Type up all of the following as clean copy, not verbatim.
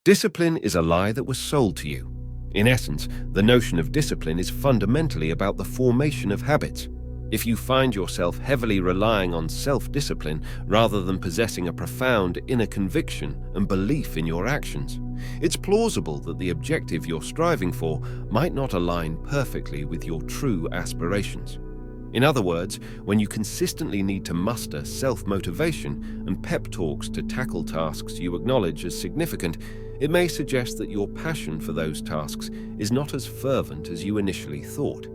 Discipline is a lie that was sold to you. In essence, the notion of discipline is fundamentally about the formation of habits. If you find yourself heavily relying on self-discipline rather than possessing a profound inner conviction and belief in your actions, it's plausible that the objective you're striving for might not align perfectly with your true aspirations. In other words, when you consistently need to muster self-motivation and pep talks to tackle tasks you acknowledge as significant, it may suggest that your passion for those tasks is not as fervent as you initially thought.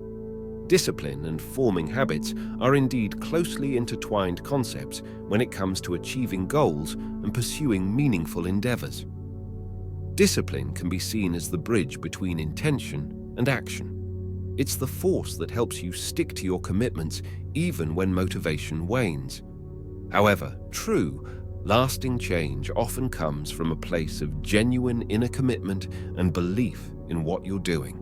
Discipline and forming habits are indeed closely intertwined concepts when it comes to achieving goals and pursuing meaningful endeavors. Discipline can be seen as the bridge between intention and action. It's the force that helps you stick to your commitments even when motivation wanes. However, true, lasting change often comes from a place of genuine inner commitment and belief in what you're doing.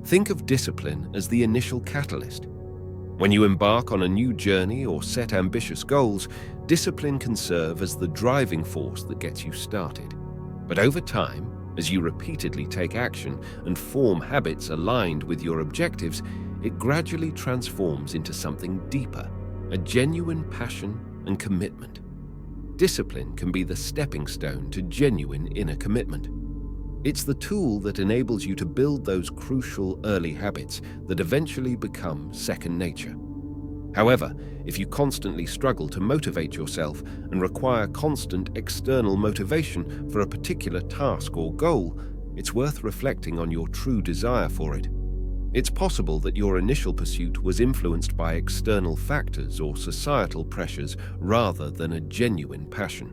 Think of discipline as the initial catalyst. When you embark on a new journey or set ambitious goals, discipline can serve as the driving force that gets you started. But over time, as you repeatedly take action and form habits aligned with your objectives, it gradually transforms into something deeper, a genuine passion and commitment. Discipline can be the stepping stone to genuine inner commitment. It's the tool that enables you to build those crucial early habits that eventually become second nature. However, if you constantly struggle to motivate yourself and require constant external motivation for a particular task or goal, it's worth reflecting on your true desire for it. It's possible that your initial pursuit was influenced by external factors or societal pressures rather than a genuine passion.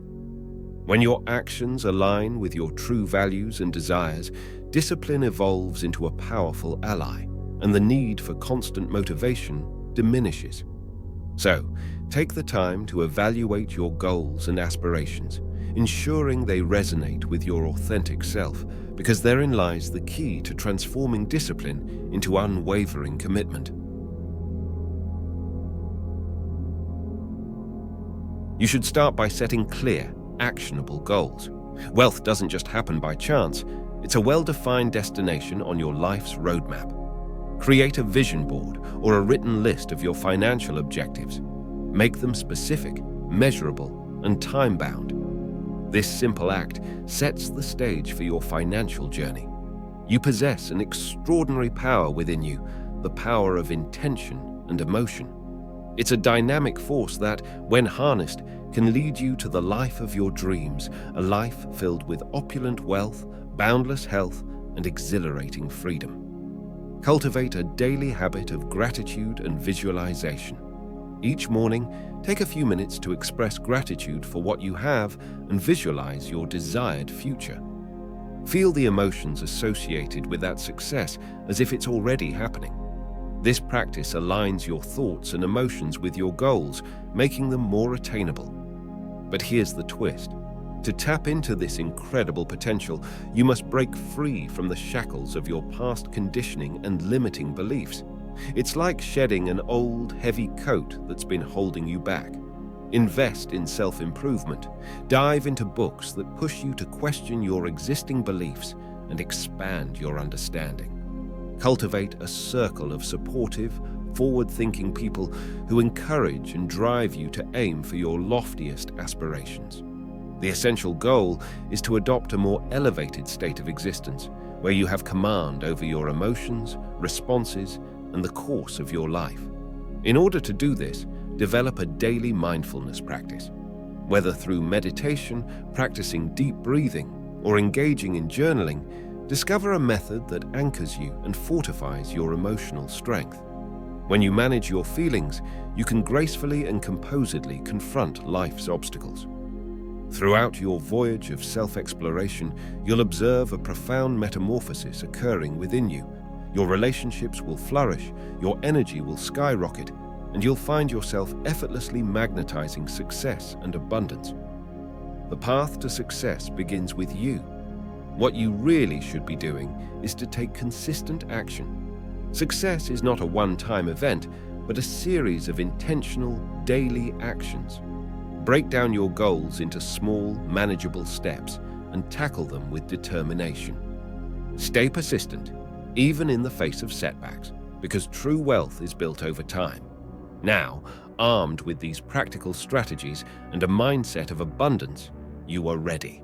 When your actions align with your true values and desires, discipline evolves into a powerful ally, and the need for constant motivation diminishes. So, take the time to evaluate your goals and aspirations, ensuring they resonate with your authentic self, because therein lies the key to transforming discipline into unwavering commitment. You should start by setting clear, actionable goals. Wealth doesn't just happen by chance. It's a well-defined destination on your life's roadmap. Create a vision board or a written list of your financial objectives. Make them specific, measurable, and time-bound. This simple act sets the stage for your financial journey. You possess an extraordinary power within you, the power of intention and emotion. It's a dynamic force that, when harnessed, can lead you to the life of your dreams, a life filled with opulent wealth, boundless health, and exhilarating freedom. Cultivate a daily habit of gratitude and visualization. Each morning, take a few minutes to express gratitude for what you have and visualize your desired future. Feel the emotions associated with that success as if it's already happening. This practice aligns your thoughts and emotions with your goals, making them more attainable. But here's the twist. To tap into this incredible potential, you must break free from the shackles of your past conditioning and limiting beliefs. It's like shedding an old, heavy coat that's been holding you back. Invest in self-improvement. Dive into books that push you to question your existing beliefs and expand your understanding. Cultivate a circle of supportive, forward-thinking people who encourage and drive you to aim for your loftiest aspirations. The essential goal is to adopt a more elevated state of existence, where you have command over your emotions, responses, and the course of your life. In order to do this, develop a daily mindfulness practice. Whether through meditation, practicing deep breathing, or engaging in journaling, discover a method that anchors you and fortifies your emotional strength. When you manage your feelings, you can gracefully and composedly confront life's obstacles. Throughout your voyage of self-exploration, you'll observe a profound metamorphosis occurring within you. Your relationships will flourish, your energy will skyrocket, and you'll find yourself effortlessly magnetizing success and abundance. The path to success begins with you. What you really should be doing is to take consistent action. Success is not a one-time event, but a series of intentional, daily actions. Break down your goals into small, manageable steps and tackle them with determination. Stay persistent, even in the face of setbacks, because true wealth is built over time. Now, armed with these practical strategies and a mindset of abundance, you are ready.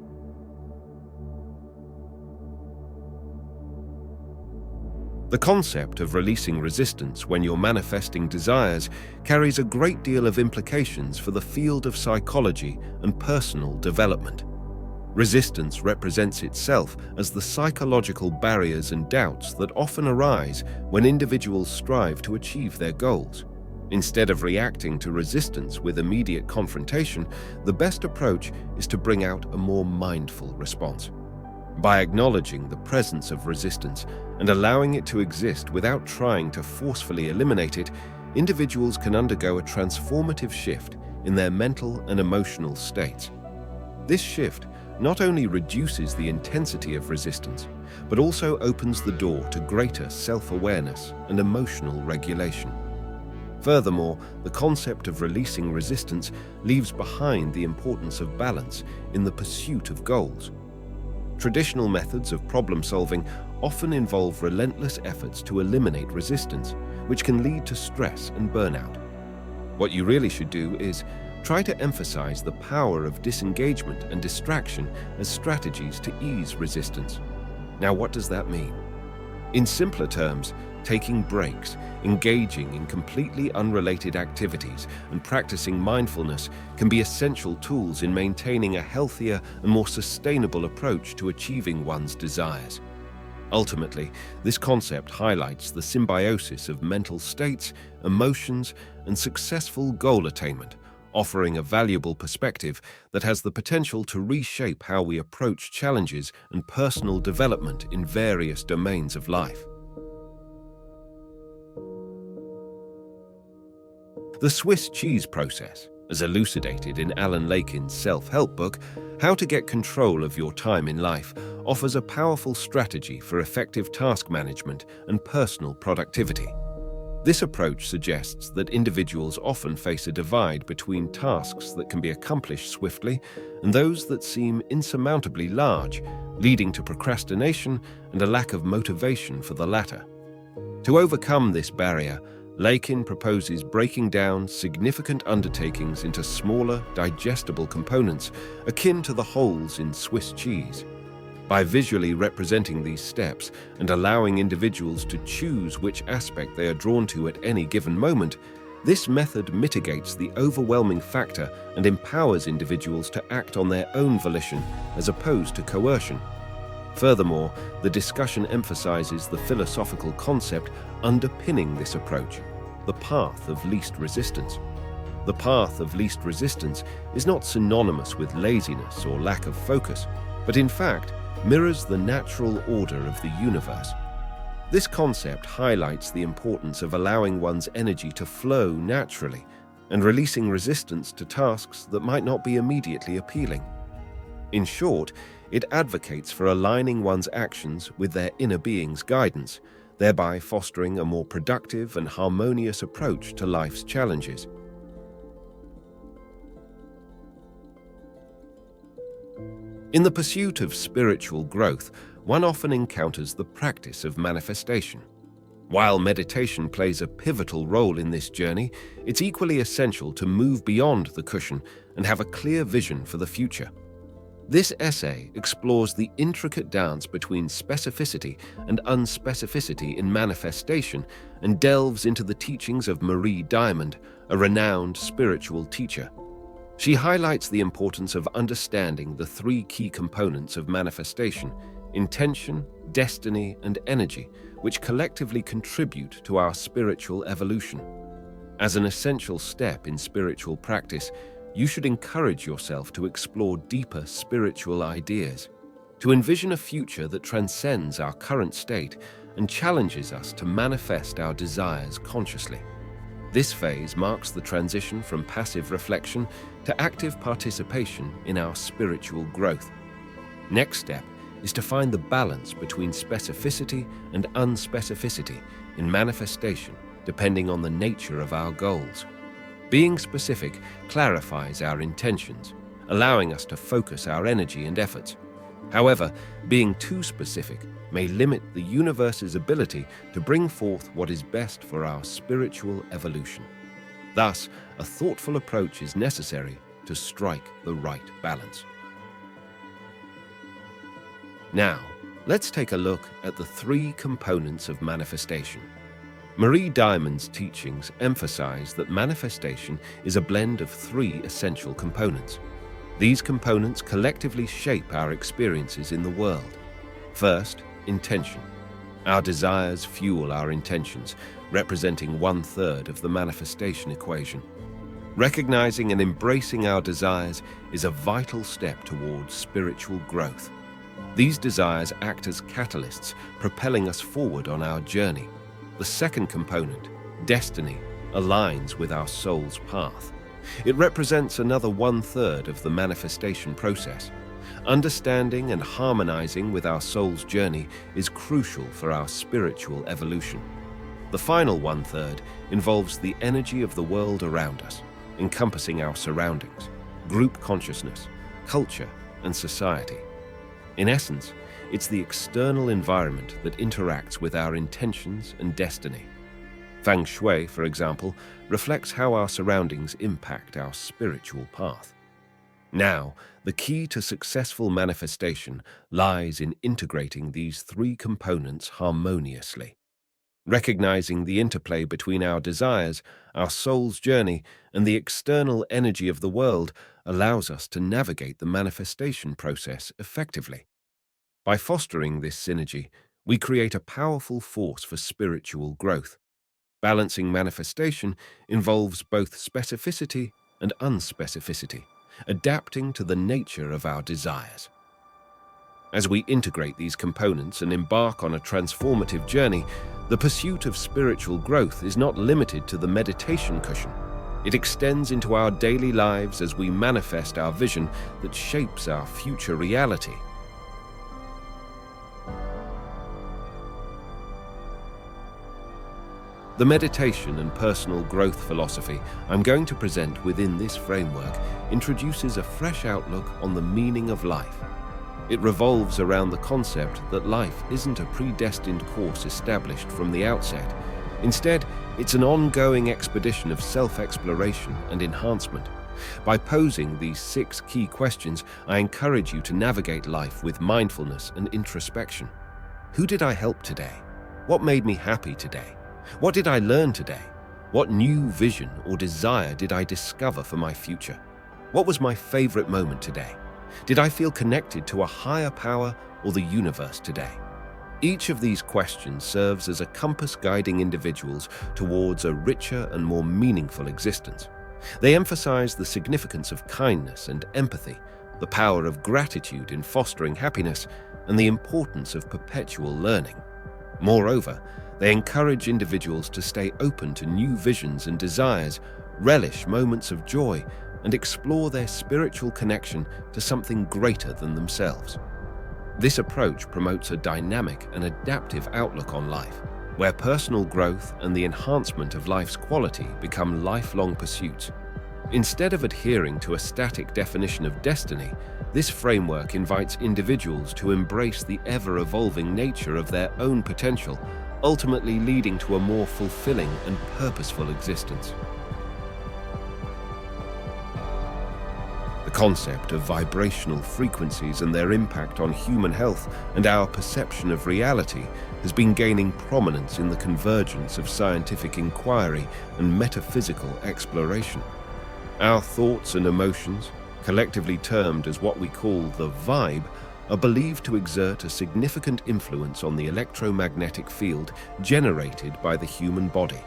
The concept of releasing resistance when you're manifesting desires carries a great deal of implications for the field of psychology and personal development. Resistance represents itself as the psychological barriers and doubts that often arise when individuals strive to achieve their goals. Instead of reacting to resistance with immediate confrontation, the best approach is to bring out a more mindful response. By acknowledging the presence of resistance and allowing it to exist without trying to forcefully eliminate it, individuals can undergo a transformative shift in their mental and emotional states. This shift not only reduces the intensity of resistance, but also opens the door to greater self-awareness and emotional regulation. Furthermore, the concept of releasing resistance leaves behind the importance of balance in the pursuit of goals. Traditional methods of problem-solving often involve relentless efforts to eliminate resistance, which can lead to stress and burnout. What you really should do is try to emphasize the power of disengagement and distraction as strategies to ease resistance. Now, what does that mean? In simpler terms, taking breaks, engaging in completely unrelated activities, and practicing mindfulness can be essential tools in maintaining a healthier and more sustainable approach to achieving one's desires. Ultimately, this concept highlights the symbiosis of mental states, emotions, and successful goal attainment, offering a valuable perspective that has the potential to reshape how we approach challenges and personal development in various domains of life. The Swiss cheese process, as elucidated in Alan Lakin's self-help book, How to Get Control of Your Time in Life, offers a powerful strategy for effective task management and personal productivity. This approach suggests that individuals often face a divide between tasks that can be accomplished swiftly and those that seem insurmountably large, leading to procrastination and a lack of motivation for the latter. To overcome this barrier, Lakin proposes breaking down significant undertakings into smaller, digestible components akin to the holes in Swiss cheese. By visually representing these steps and allowing individuals to choose which aspect they are drawn to at any given moment, this method mitigates the overwhelming factor and empowers individuals to act on their own volition as opposed to coercion. Furthermore, the discussion emphasizes the philosophical concept underpinning this approach: the path of least resistance. The path of least resistance is not synonymous with laziness or lack of focus, but in fact mirrors the natural order of the universe. This concept highlights the importance of allowing one's energy to flow naturally and releasing resistance to tasks that might not be immediately appealing. In short, it advocates for aligning one's actions with their inner being's guidance, thereby fostering a more productive and harmonious approach to life's challenges. In the pursuit of spiritual growth, one often encounters the practice of manifestation. While meditation plays a pivotal role in this journey, it's equally essential to move beyond the cushion and have a clear vision for the future. This essay explores the intricate dance between specificity and unspecificity in manifestation and delves into the teachings of Marie Diamond, a renowned spiritual teacher. She highlights the importance of understanding the three key components of manifestation: intention, destiny, and energy, which collectively contribute to our spiritual evolution. As an essential step in spiritual practice, you should encourage yourself to explore deeper spiritual ideas, to envision a future that transcends our current state and challenges us to manifest our desires consciously. This phase marks the transition from passive reflection to active participation in our spiritual growth. Next step is to find the balance between specificity and unspecificity in manifestation, depending on the nature of our goals. Being specific clarifies our intentions, allowing us to focus our energy and efforts. However, being too specific may limit the universe's ability to bring forth what is best for our spiritual evolution. Thus, a thoughtful approach is necessary to strike the right balance. Now, let's take a look at the three components of manifestation. Marie Diamond's teachings emphasize that manifestation is a blend of three essential components. These components collectively shape our experiences in the world. First, intention. Our desires fuel our intentions, representing 1/3 of the manifestation equation. Recognizing and embracing our desires is a vital step towards spiritual growth. These desires act as catalysts, propelling us forward on our journey. The second component, destiny, aligns with our soul's path. It represents another 1/3 of the manifestation process. Understanding and harmonizing with our soul's journey is crucial for our spiritual evolution. The final 1/3 involves the energy of the world around us, encompassing our surroundings, group consciousness, culture, and society. In essence, it's the external environment that interacts with our intentions and destiny. Feng Shui, for example, reflects how our surroundings impact our spiritual path. Now, the key to successful manifestation lies in integrating these three components harmoniously. Recognizing the interplay between our desires, our soul's journey, and the external energy of the world allows us to navigate the manifestation process effectively. By fostering this synergy, we create a powerful force for spiritual growth. Balancing manifestation involves both specificity and unspecificity, adapting to the nature of our desires. As we integrate these components and embark on a transformative journey, the pursuit of spiritual growth is not limited to the meditation cushion. It extends into our daily lives as we manifest our vision that shapes our future reality. The meditation and personal growth philosophy I'm going to present within this framework introduces a fresh outlook on the meaning of life. It revolves around the concept that life isn't a predestined course established from the outset. Instead, it's an ongoing expedition of self-exploration and enhancement. By posing these 6 key questions, I encourage you to navigate life with mindfulness and introspection. Who did I help today? What made me happy today? What did I learn today? What new vision or desire did I discover for my future? What was my favorite moment today? Did I feel connected to a higher power or the universe today? Each of these questions serves as a compass guiding individuals towards a richer and more meaningful existence. They emphasize the significance of kindness and empathy, the power of gratitude in fostering happiness, and the importance of perpetual learning. Moreover, they encourage individuals to stay open to new visions and desires, relish moments of joy, and explore their spiritual connection to something greater than themselves. This approach promotes a dynamic and adaptive outlook on life, where personal growth and the enhancement of life's quality become lifelong pursuits. Instead of adhering to a static definition of destiny, this framework invites individuals to embrace the ever-evolving nature of their own potential, ultimately leading to a more fulfilling and purposeful existence. The concept of vibrational frequencies and their impact on human health and our perception of reality has been gaining prominence in the convergence of scientific inquiry and metaphysical exploration. Our thoughts and emotions, collectively termed as what we call the vibe, are believed to exert a significant influence on the electromagnetic field generated by the human body.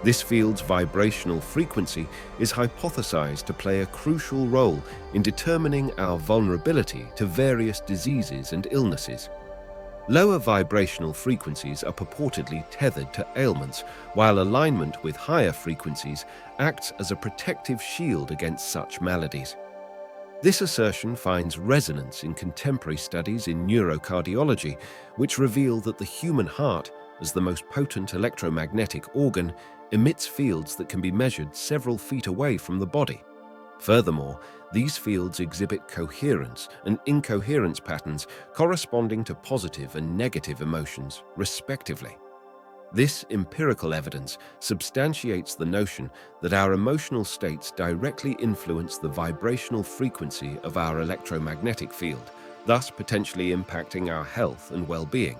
This field's vibrational frequency is hypothesized to play a crucial role in determining our vulnerability to various diseases and illnesses. Lower vibrational frequencies are purportedly tethered to ailments, while alignment with higher frequencies acts as a protective shield against such maladies. This assertion finds resonance in contemporary studies in neurocardiology, which reveal that the human heart, as the most potent electromagnetic organ, emits fields that can be measured several feet away from the body. Furthermore, these fields exhibit coherence and incoherence patterns corresponding to positive and negative emotions, respectively. This empirical evidence substantiates the notion that our emotional states directly influence the vibrational frequency of our electromagnetic field, thus potentially impacting our health and well-being.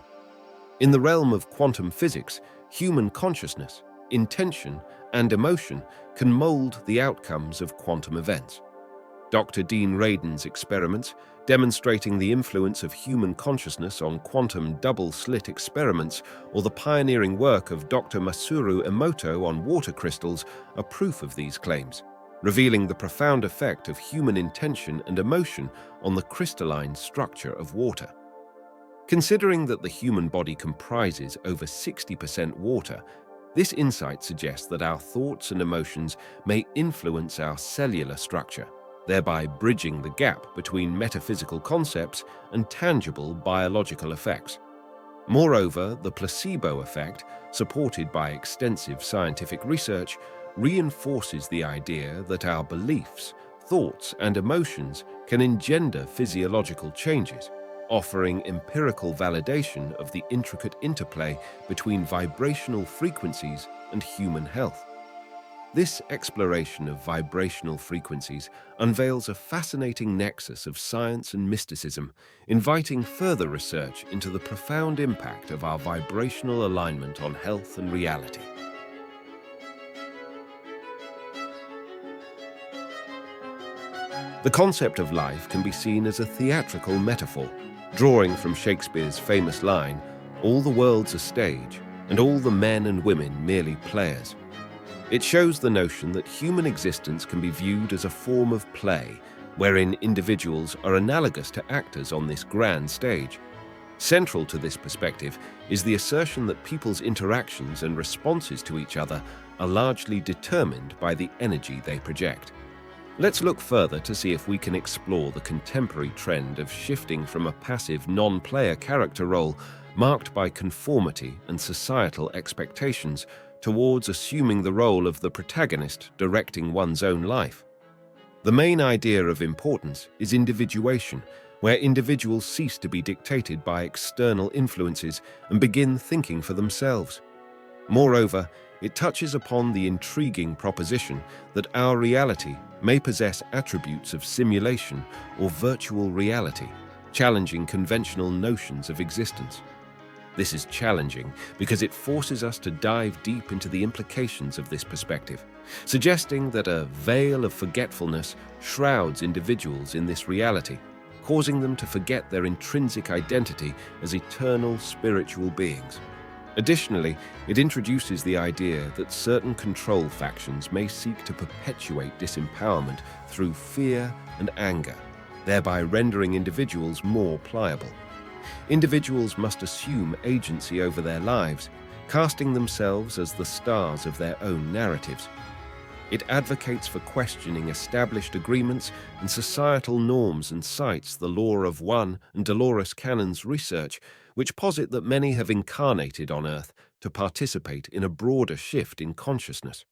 In the realm of quantum physics, human consciousness, intention, and emotion can mold the outcomes of quantum events. Dr. Dean Radin's experiments, demonstrating the influence of human consciousness on quantum double-slit experiments, or the pioneering work of Dr. Masaru Emoto on water crystals, are proof of these claims, revealing the profound effect of human intention and emotion on the crystalline structure of water. Considering that the human body comprises over 60% water, this insight suggests that our thoughts and emotions may influence our cellular structure, thereby bridging the gap between metaphysical concepts and tangible biological effects. Moreover, the placebo effect, supported by extensive scientific research, reinforces the idea that our beliefs, thoughts, and emotions can engender physiological changes, offering empirical validation of the intricate interplay between vibrational frequencies and human health. This exploration of vibrational frequencies unveils a fascinating nexus of science and mysticism, inviting further research into the profound impact of our vibrational alignment on health and reality. The concept of life can be seen as a theatrical metaphor, drawing from Shakespeare's famous line, "All the world's a stage, and all the men and women merely players." It shows the notion that human existence can be viewed as a form of play, wherein individuals are analogous to actors on this grand stage. Central to this perspective is the assertion that people's interactions and responses to each other are largely determined by the energy they project. Let's look further to see if we can explore the contemporary trend of shifting from a passive non-player character role marked by conformity and societal expectations towards assuming the role of the protagonist directing one's own life. The main idea of importance is individuation, where individuals cease to be dictated by external influences and begin thinking for themselves. Moreover, it touches upon the intriguing proposition that our reality may possess attributes of simulation or virtual reality, challenging conventional notions of existence. This is challenging because it forces us to dive deep into the implications of this perspective, suggesting that a veil of forgetfulness shrouds individuals in this reality, causing them to forget their intrinsic identity as eternal spiritual beings. Additionally, it introduces the idea that certain control factions may seek to perpetuate disempowerment through fear and anger, thereby rendering individuals more pliable. Individuals must assume agency over their lives, casting themselves as the stars of their own narratives. It advocates for questioning established agreements and societal norms and cites the Law of One and Dolores Cannon's research, which posit that many have incarnated on Earth to participate in a broader shift in consciousness.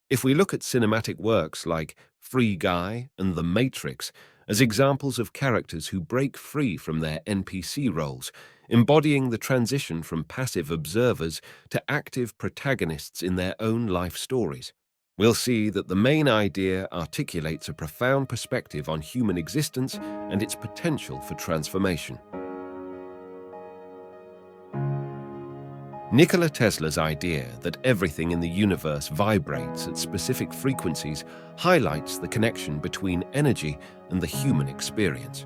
If we look at cinematic works like Free Guy and The Matrix as examples of characters who break free from their NPC roles, embodying the transition from passive observers to active protagonists in their own life stories, we'll see that the main idea articulates a profound perspective on human existence and its potential for transformation. Nikola Tesla's idea that everything in the universe vibrates at specific frequencies highlights the connection between energy and the human experience.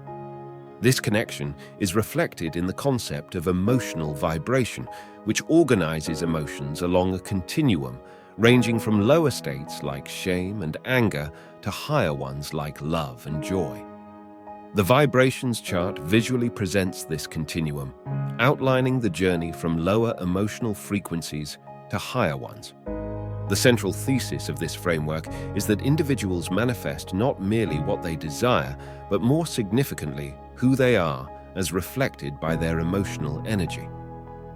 This connection is reflected in the concept of emotional vibration, which organizes emotions along a continuum, ranging from lower states like shame and anger to higher ones like love and joy. The vibrations chart visually presents this continuum, outlining the journey from lower emotional frequencies to higher ones. The central thesis of this framework is that individuals manifest not merely what they desire, but more significantly, who they are as reflected by their emotional energy.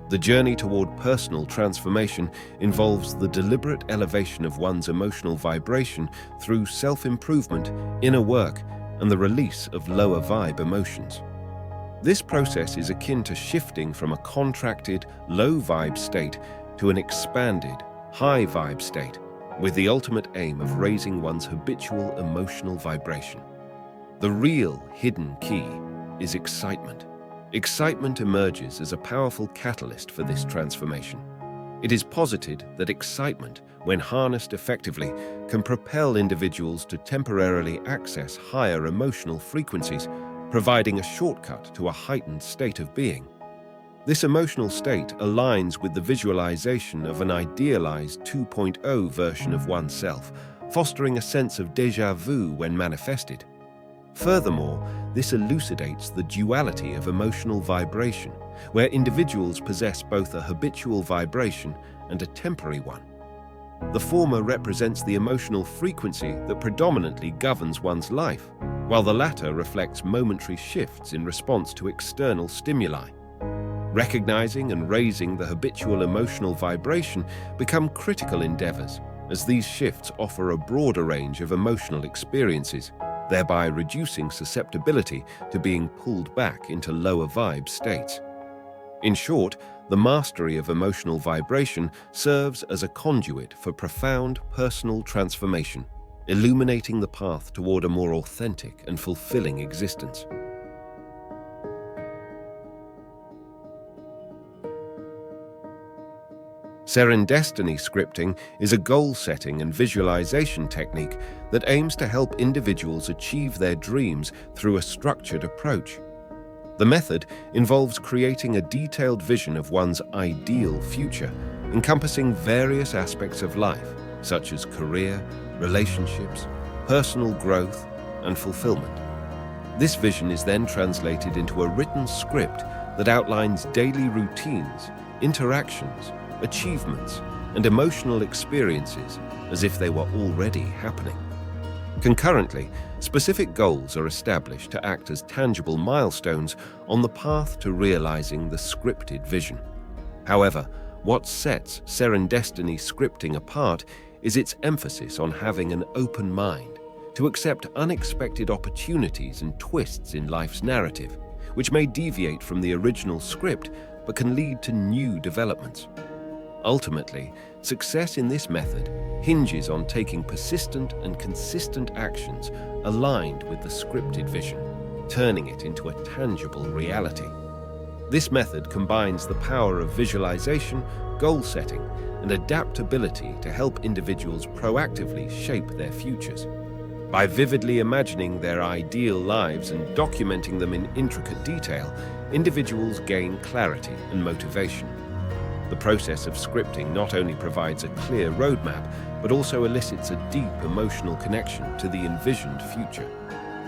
The journey toward personal transformation involves the deliberate elevation of one's emotional vibration through self-improvement, inner work, and the release of lower vibe emotions. This process is akin to shifting from a contracted, low vibe state to an expanded, high vibe state, with the ultimate aim of raising one's habitual emotional vibration. The real hidden key is excitement. Excitement emerges as a powerful catalyst for this transformation. It is posited that excitement, when harnessed effectively, can propel individuals to temporarily access higher emotional frequencies, providing a shortcut to a heightened state of being. This emotional state aligns with the visualization of an idealized 2.0 version of oneself, fostering a sense of déjà vu when manifested. Furthermore, this elucidates the duality of emotional vibration, where individuals possess both a habitual vibration and a temporary one. The former represents the emotional frequency that predominantly governs one's life, while the latter reflects momentary shifts in response to external stimuli. Recognizing and raising the habitual emotional vibration become critical endeavors, as these shifts offer a broader range of emotional experiences, thereby reducing susceptibility to being pulled back into lower vibe states. In short, the mastery of emotional vibration serves as a conduit for profound personal transformation, illuminating the path toward a more authentic and fulfilling existence. Serendestiny scripting is a goal-setting and visualization technique that aims to help individuals achieve their dreams through a structured approach. The method involves creating a detailed vision of one's ideal future, encompassing various aspects of life, such as career, relationships, personal growth, and fulfillment. This vision is then translated into a written script that outlines daily routines, interactions, achievements, and emotional experiences as if they were already happening. Concurrently, specific goals are established to act as tangible milestones on the path to realizing the scripted vision. However, what sets Serendestiny scripting apart is its emphasis on having an open mind to accept unexpected opportunities and twists in life's narrative, which may deviate from the original script but can lead to new developments. Ultimately, success in this method hinges on taking persistent and consistent actions aligned with the scripted vision, turning it into a tangible reality. This method combines the power of visualization, goal setting, and adaptability to help individuals proactively shape their futures. By vividly imagining their ideal lives and documenting them in intricate detail, individuals gain clarity and motivation. The process of scripting not only provides a clear roadmap, but also elicits a deep emotional connection to the envisioned future.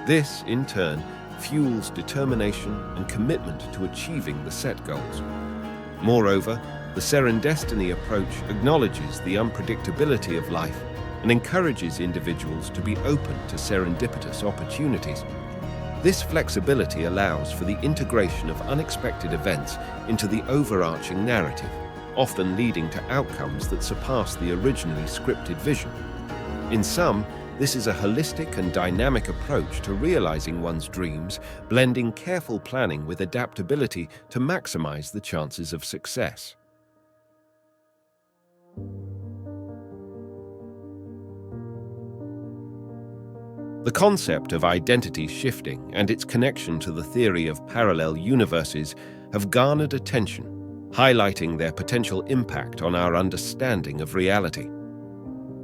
This, in turn, fuels determination and commitment to achieving the set goals. Moreover, the Serendestiny approach acknowledges the unpredictability of life and encourages individuals to be open to serendipitous opportunities. This flexibility allows for the integration of unexpected events into the overarching narrative, often leading to outcomes that surpass the originally scripted vision. In sum, this is a holistic and dynamic approach to realizing one's dreams, blending careful planning with adaptability to maximize the chances of success. The concept of identity shifting and its connection to the theory of parallel universes have garnered attention, highlighting their potential impact on our understanding of reality.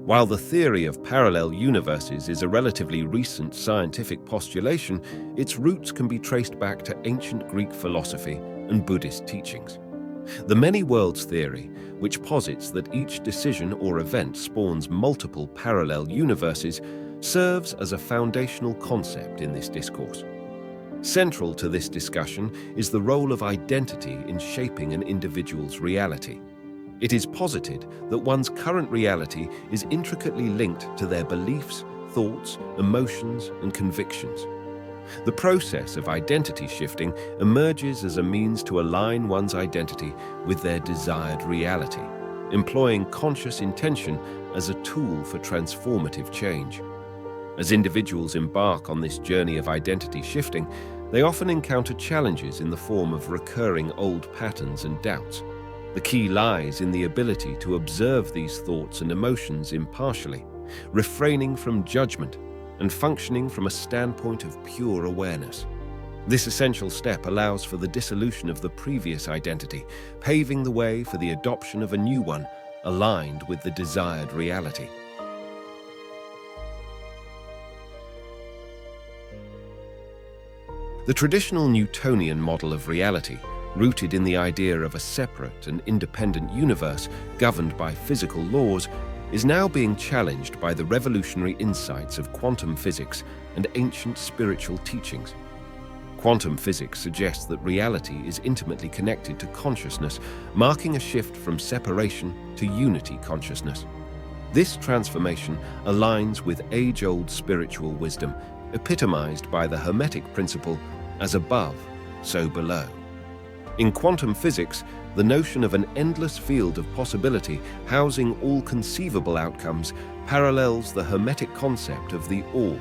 While the theory of parallel universes is a relatively recent scientific postulation, its roots can be traced back to ancient Greek philosophy and Buddhist teachings. The many worlds theory, which posits that each decision or event spawns multiple parallel universes, serves as a foundational concept in this discourse. Central to this discussion is the role of identity in shaping an individual's reality. It is posited that one's current reality is intricately linked to their beliefs, thoughts, emotions, and convictions. The process of identity shifting emerges as a means to align one's identity with their desired reality, employing conscious intention as a tool for transformative change. As individuals embark on this journey of identity shifting, they often encounter challenges in the form of recurring old patterns and doubts. The key lies in the ability to observe these thoughts and emotions impartially, refraining from judgment and functioning from a standpoint of pure awareness. This essential step allows for the dissolution of the previous identity, paving the way for the adoption of a new one aligned with the desired reality. The traditional Newtonian model of reality, rooted in the idea of a separate and independent universe governed by physical laws, is now being challenged by the revolutionary insights of quantum physics and ancient spiritual teachings. Quantum physics suggests that reality is intimately connected to consciousness, marking a shift from separation to unity consciousness. This transformation aligns with age-old spiritual wisdom, epitomized by the Hermetic principle, as above, so below. In quantum physics, the notion of an endless field of possibility housing all conceivable outcomes parallels the Hermetic concept of the all.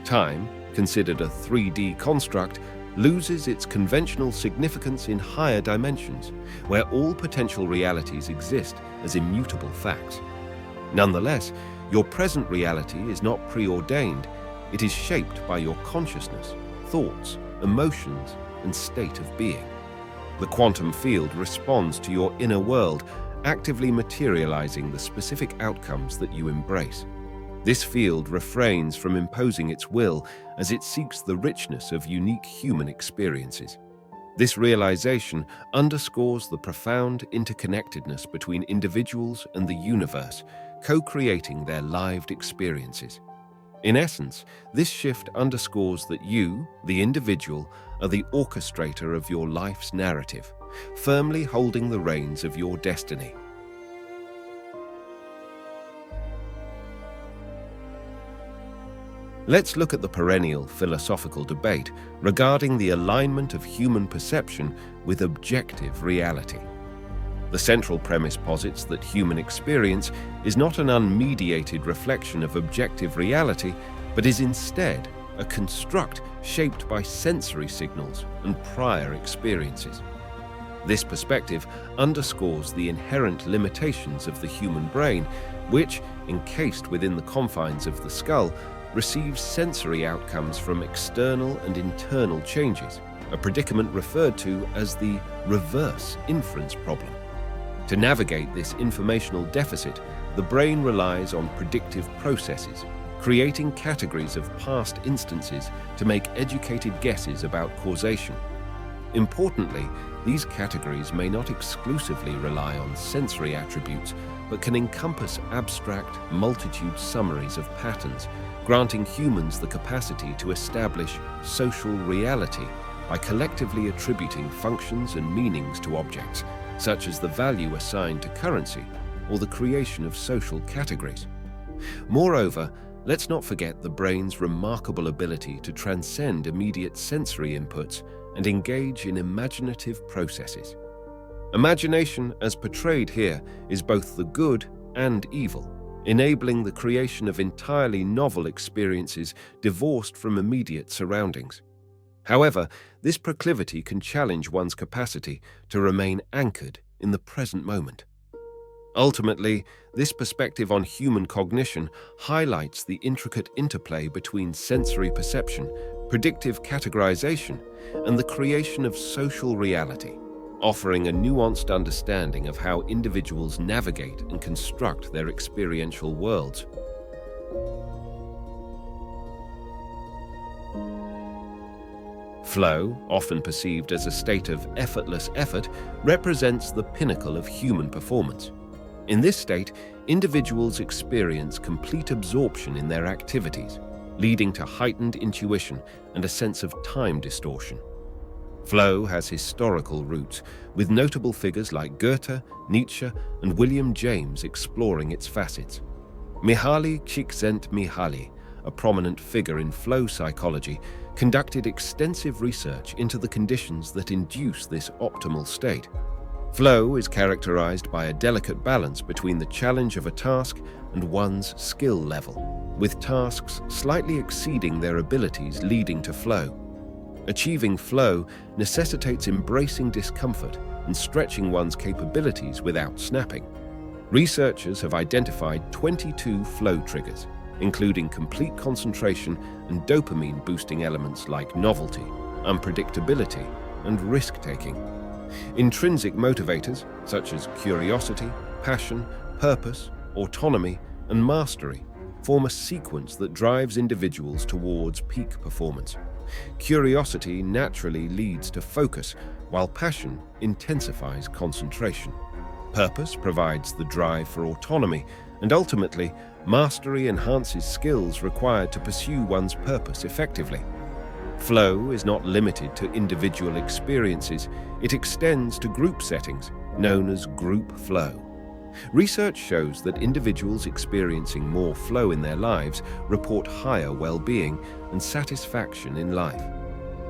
Time, considered a 3D construct, loses its conventional significance in higher dimensions, where all potential realities exist as immutable facts. Nonetheless, your present reality is not preordained. It is shaped by your consciousness, thoughts, emotions, and state of being. The quantum field responds to your inner world, actively materializing the specific outcomes that you embrace. This field refrains from imposing its will as it seeks the richness of unique human experiences. This realization underscores the profound interconnectedness between individuals and the universe, co-creating their lived experiences. In essence, this shift underscores that you, the individual, are the orchestrator of your life's narrative, firmly holding the reins of your destiny. Let's look at the perennial philosophical debate regarding the alignment of human perception with objective reality. The central premise posits that human experience is not an unmediated reflection of objective reality, but is instead a construct shaped by sensory signals and prior experiences. This perspective underscores the inherent limitations of the human brain, which, encased within the confines of the skull, receives sensory outcomes from external and internal changes, a predicament referred to as the reverse inference problem. To navigate this informational deficit, the brain relies on predictive processes, creating categories of past instances to make educated guesses about causation. Importantly, these categories may not exclusively rely on sensory attributes, but can encompass abstract, multitude summaries of patterns, granting humans the capacity to establish social reality by collectively attributing functions and meanings to objects, such as the value assigned to currency or the creation of social categories. Moreover, let's not forget the brain's remarkable ability to transcend immediate sensory inputs and engage in imaginative processes. Imagination, as portrayed here, is both the good and evil, enabling the creation of entirely novel experiences divorced from immediate surroundings. However, this proclivity can challenge one's capacity to remain anchored in the present moment. Ultimately, this perspective on human cognition highlights the intricate interplay between sensory perception, predictive categorization, and the creation of social reality, offering a nuanced understanding of how individuals navigate and construct their experiential worlds. Flow, often perceived as a state of effortless effort, represents the pinnacle of human performance. In this state, individuals experience complete absorption in their activities, leading to heightened intuition and a sense of time distortion. Flow has historical roots, with notable figures like Goethe, Nietzsche, and William James exploring its facets. Mihaly Csikszentmihalyi, a prominent figure in flow psychology, conducted extensive research into the conditions that induce this optimal state. Flow is characterized by a delicate balance between the challenge of a task and one's skill level, with tasks slightly exceeding their abilities leading to flow. Achieving flow necessitates embracing discomfort and stretching one's capabilities without snapping. Researchers have identified 22 flow triggers, including complete concentration and dopamine-boosting elements like novelty, unpredictability, and risk-taking. Intrinsic motivators, such as curiosity, passion, purpose, autonomy, and mastery, form a sequence that drives individuals towards peak performance. Curiosity naturally leads to focus, while passion intensifies concentration. Purpose provides the drive for autonomy, and ultimately, mastery enhances skills required to pursue one's purpose effectively. Flow is not limited to individual experiences. It extends to group settings, known as group flow. Research shows that individuals experiencing more flow in their lives report higher well-being and satisfaction in life.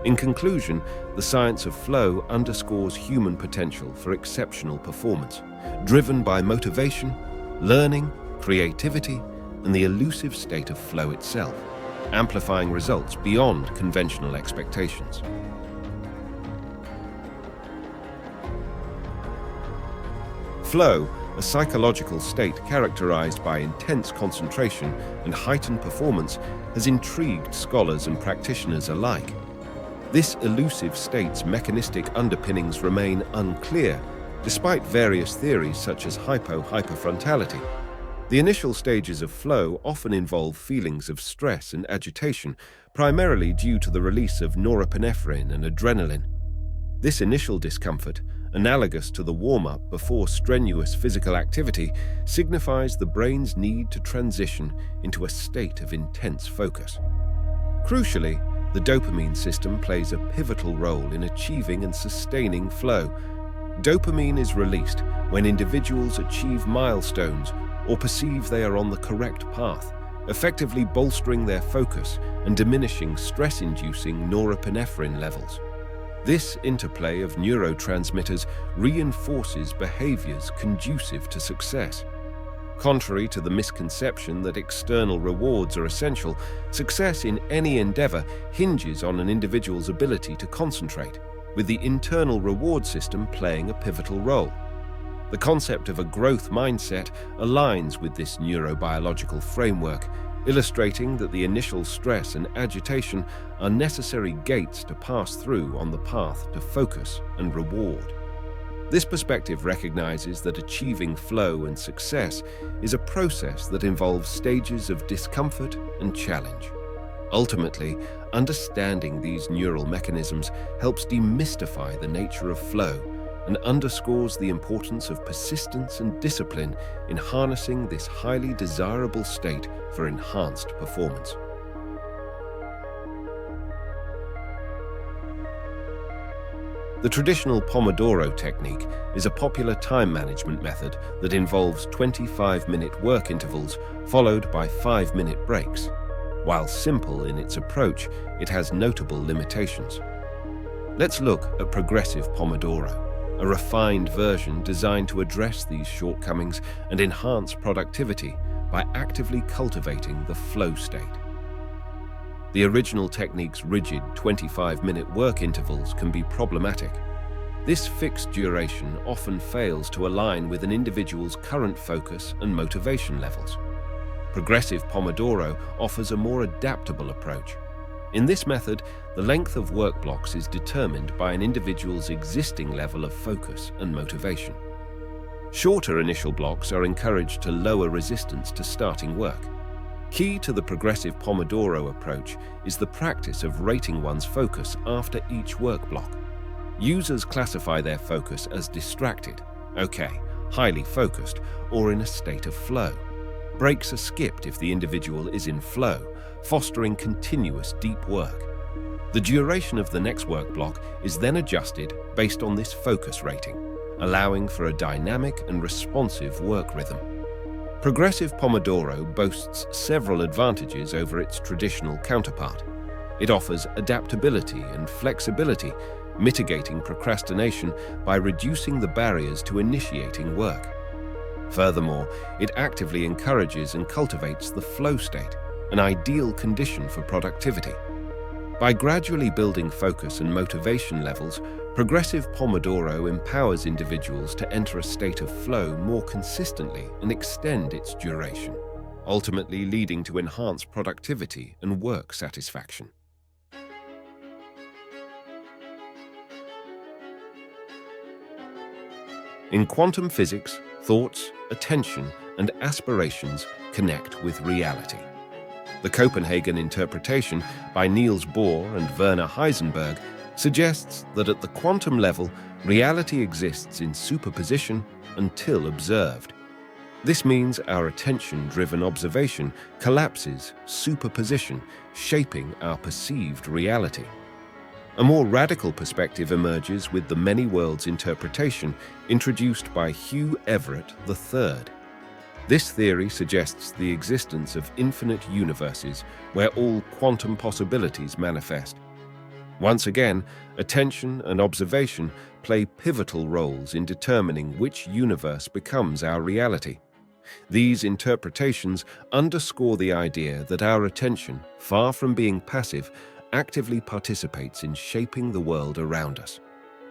In conclusion, the science of flow underscores human potential for exceptional performance, driven by motivation, learning, creativity, and the elusive state of flow itself, amplifying results beyond conventional expectations. Flow, a psychological state characterized by intense concentration and heightened performance, has intrigued scholars and practitioners alike. This elusive state's mechanistic underpinnings remain unclear, despite various theories such as hypofrontality. The initial stages of flow often involve feelings of stress and agitation, primarily due to the release of norepinephrine and adrenaline. This initial discomfort, analogous to the warm-up before strenuous physical activity, signifies the brain's need to transition into a state of intense focus. Crucially, the dopamine system plays a pivotal role in achieving and sustaining flow. Dopamine is released when individuals achieve milestones or perceive they are on the correct path, effectively bolstering their focus and diminishing stress-inducing norepinephrine levels. This interplay of neurotransmitters reinforces behaviors conducive to success. Contrary to the misconception that external rewards are essential, success in any endeavor hinges on an individual's ability to concentrate, with the internal reward system playing a pivotal role. The concept of a growth mindset aligns with this neurobiological framework, illustrating that the initial stress and agitation are necessary gates to pass through on the path to focus and reward. This perspective recognizes that achieving flow and success is a process that involves stages of discomfort and challenge. Ultimately, understanding these neural mechanisms helps demystify the nature of flow and underscores the importance of persistence and discipline in harnessing this highly desirable state for enhanced performance. The traditional Pomodoro technique is a popular time management method that involves 25-minute work intervals followed by 5-minute breaks. While simple in its approach, it has notable limitations. Let's look at progressive Pomodoro, a refined version designed to address these shortcomings and enhance productivity by actively cultivating the flow state. The original technique's rigid 25-minute work intervals can be problematic. This fixed duration often fails to align with an individual's current focus and motivation levels. Progressive Pomodoro offers a more adaptable approach. In this method, the length of work blocks is determined by an individual's existing level of focus and motivation. Shorter initial blocks are encouraged to lower resistance to starting work. Key to the progressive Pomodoro approach is the practice of rating one's focus after each work block. Users classify their focus as distracted, okay, highly focused, or in a state of flow. Breaks are skipped if the individual is in flow, fostering continuous deep work. The duration of the next work block is then adjusted based on this focus rating, allowing for a dynamic and responsive work rhythm. Progressive Pomodoro boasts several advantages over its traditional counterpart. It offers adaptability and flexibility, mitigating procrastination by reducing the barriers to initiating work. Furthermore, it actively encourages and cultivates the flow state, an ideal condition for productivity. By gradually building focus and motivation levels, progressive Pomodoro empowers individuals to enter a state of flow more consistently and extend its duration, ultimately leading to enhanced productivity and work satisfaction. In quantum physics, thoughts, attention, and aspirations connect with reality. The Copenhagen interpretation by Niels Bohr and Werner Heisenberg suggests that at the quantum level, reality exists in superposition until observed. This means our attention-driven observation collapses superposition, shaping our perceived reality. A more radical perspective emerges with the many worlds interpretation introduced by Hugh Everett III. This theory suggests the existence of infinite universes where all quantum possibilities manifest. Once again, attention and observation play pivotal roles in determining which universe becomes our reality. These interpretations underscore the idea that our attention, far from being passive, actively participates in shaping the world around us.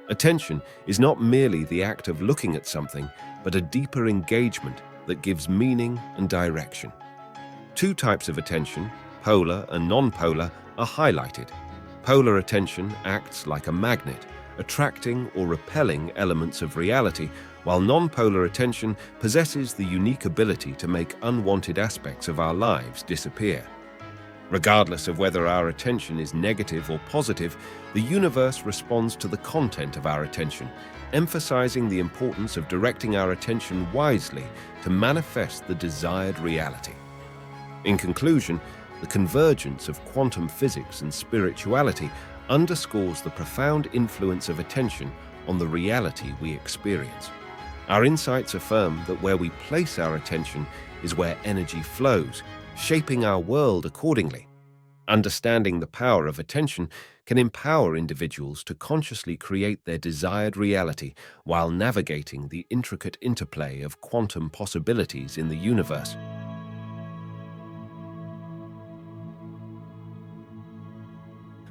Attention is not merely the act of looking at something, but a deeper engagement that gives meaning and direction. Two types of attention, polar and non-polar, are highlighted. Polar attention acts like a magnet, attracting or repelling elements of reality, while non-polar attention possesses the unique ability to make unwanted aspects of our lives disappear. Regardless of whether our attention is negative or positive, the universe responds to the content of our attention, emphasizing the importance of directing our attention wisely to manifest the desired reality. In conclusion, the convergence of quantum physics and spirituality underscores the profound influence of attention on the reality we experience. Our insights affirm that where we place our attention is where energy flows, shaping our world accordingly. Understanding the power of attention can empower individuals to consciously create their desired reality while navigating the intricate interplay of quantum possibilities in the universe.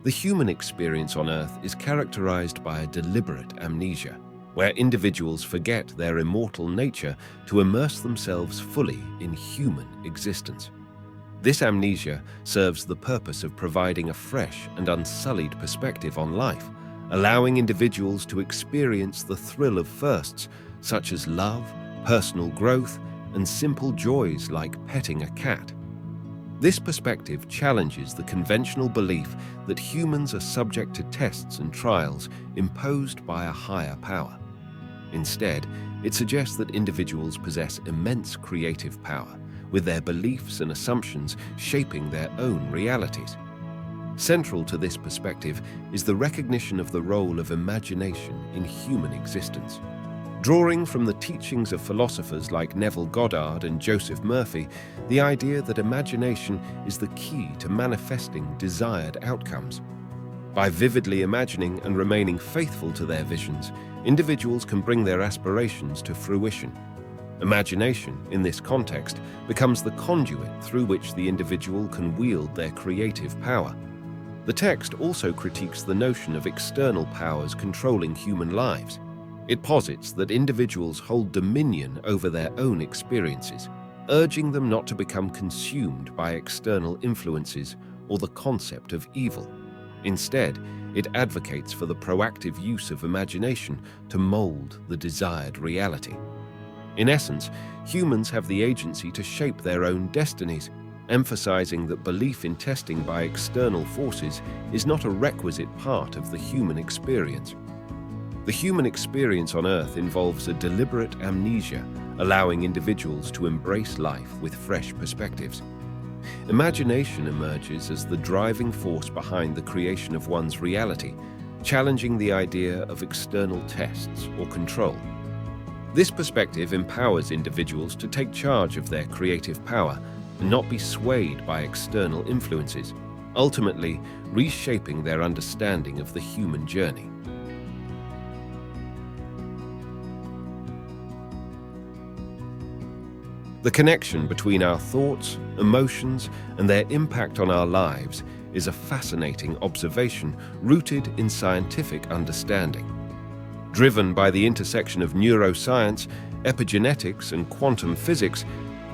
The human experience on Earth is characterized by a deliberate amnesia, where individuals forget their immortal nature to immerse themselves fully in human existence. This amnesia serves the purpose of providing a fresh and unsullied perspective on life, allowing individuals to experience the thrill of firsts such as love, personal growth, and simple joys like petting a cat. This perspective challenges the conventional belief that humans are subject to tests and trials imposed by a higher power. Instead, it suggests that individuals possess immense creative power, with their beliefs and assumptions shaping their own realities. Central to this perspective is the recognition of the role of imagination in human existence. Drawing from the teachings of philosophers like Neville Goddard and Joseph Murphy, the idea that imagination is the key to manifesting desired outcomes. By vividly imagining and remaining faithful to their visions, individuals can bring their aspirations to fruition. Imagination, in this context, becomes the conduit through which the individual can wield their creative power. The text also critiques the notion of external powers controlling human lives. It posits that individuals hold dominion over their own experiences, urging them not to become consumed by external influences or the concept of evil. Instead, it advocates for the proactive use of imagination to mold the desired reality. In essence, humans have the agency to shape their own destinies, emphasizing that belief in testing by external forces is not a requisite part of the human experience. The human experience on Earth involves a deliberate amnesia, allowing individuals to embrace life with fresh perspectives. Imagination emerges as the driving force behind the creation of one's reality, challenging the idea of external tests or control. This perspective empowers individuals to take charge of their creative power and not be swayed by external influences, ultimately reshaping their understanding of the human journey. The connection between our thoughts, emotions, and their impact on our lives is a fascinating observation rooted in scientific understanding. Driven by the intersection of neuroscience, epigenetics, and quantum physics,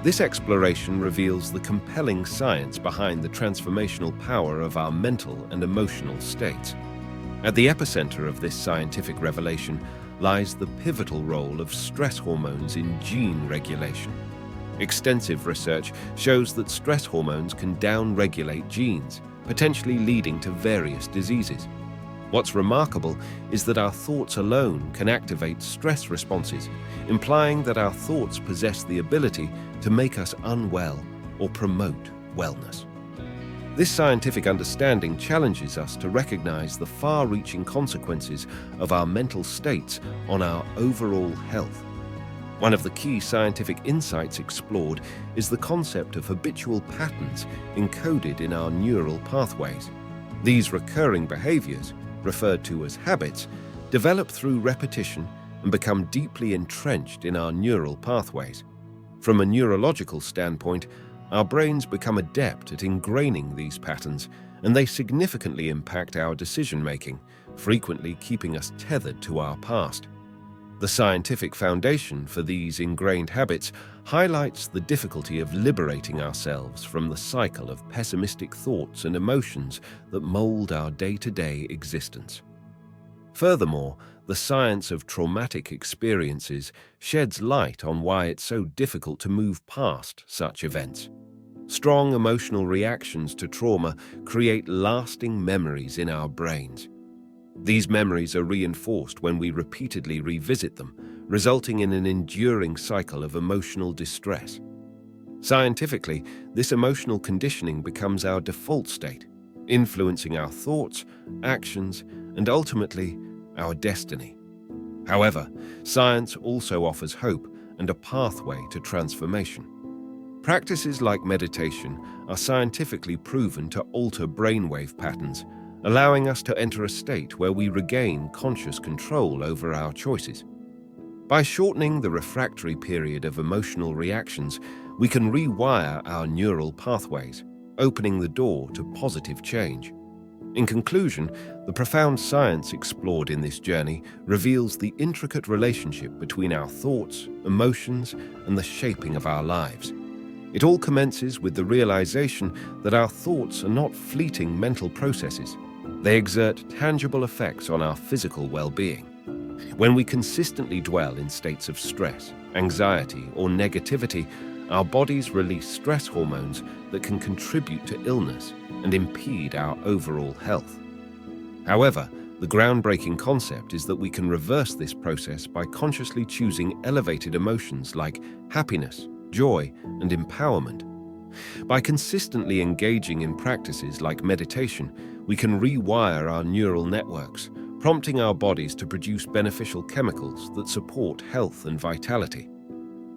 this exploration reveals the compelling science behind the transformational power of our mental and emotional states. At the epicenter of this scientific revelation lies the pivotal role of stress hormones in gene regulation. Extensive research shows that stress hormones can downregulate genes, potentially leading to various diseases. What's remarkable is that our thoughts alone can activate stress responses, implying that our thoughts possess the ability to make us unwell or promote wellness. This scientific understanding challenges us to recognize the far-reaching consequences of our mental states on our overall health. One of the key scientific insights explored is the concept of habitual patterns encoded in our neural pathways. These recurring behaviors, referred to as habits, develop through repetition and become deeply entrenched in our neural pathways. From a neurological standpoint, our brains become adept at ingraining these patterns, and they significantly impact our decision-making, frequently keeping us tethered to our past. The scientific foundation for these ingrained habits highlights the difficulty of liberating ourselves from the cycle of pessimistic thoughts and emotions that mold our day-to-day existence. Furthermore, the science of traumatic experiences sheds light on why it's so difficult to move past such events. Strong emotional reactions to trauma create lasting memories in our brains. These memories are reinforced when we repeatedly revisit them, resulting in an enduring cycle of emotional distress. Scientifically, this emotional conditioning becomes our default state, influencing our thoughts, actions, and ultimately, our destiny. However, science also offers hope and a pathway to transformation. Practices like meditation are scientifically proven to alter brainwave patterns, allowing us to enter a state where we regain conscious control over our choices. By shortening the refractory period of emotional reactions, we can rewire our neural pathways, opening the door to positive change. In conclusion, the profound science explored in this journey reveals the intricate relationship between our thoughts, emotions, and the shaping of our lives. It all commences with the realization that our thoughts are not fleeting mental processes. They exert tangible effects on our physical well-being. When we consistently dwell in states of stress, anxiety, or negativity, our bodies release stress hormones that can contribute to illness and impede our overall health. However, the groundbreaking concept is that we can reverse this process by consciously choosing elevated emotions like happiness, joy, and empowerment. By consistently engaging in practices like meditation, we can rewire our neural networks, prompting our bodies to produce beneficial chemicals that support health and vitality.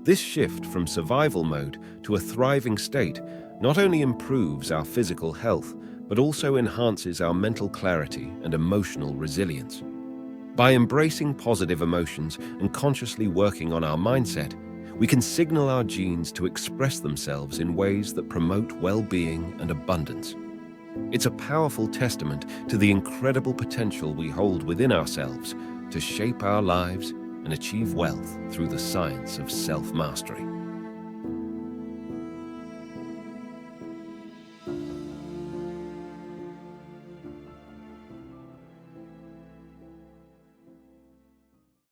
This shift from survival mode to a thriving state not only improves our physical health, but also enhances our mental clarity and emotional resilience. By embracing positive emotions and consciously working on our mindset, we can signal our genes to express themselves in ways that promote well-being and abundance. It's a powerful testament to the incredible potential we hold within ourselves to shape our lives and achieve wealth through the science of self-mastery.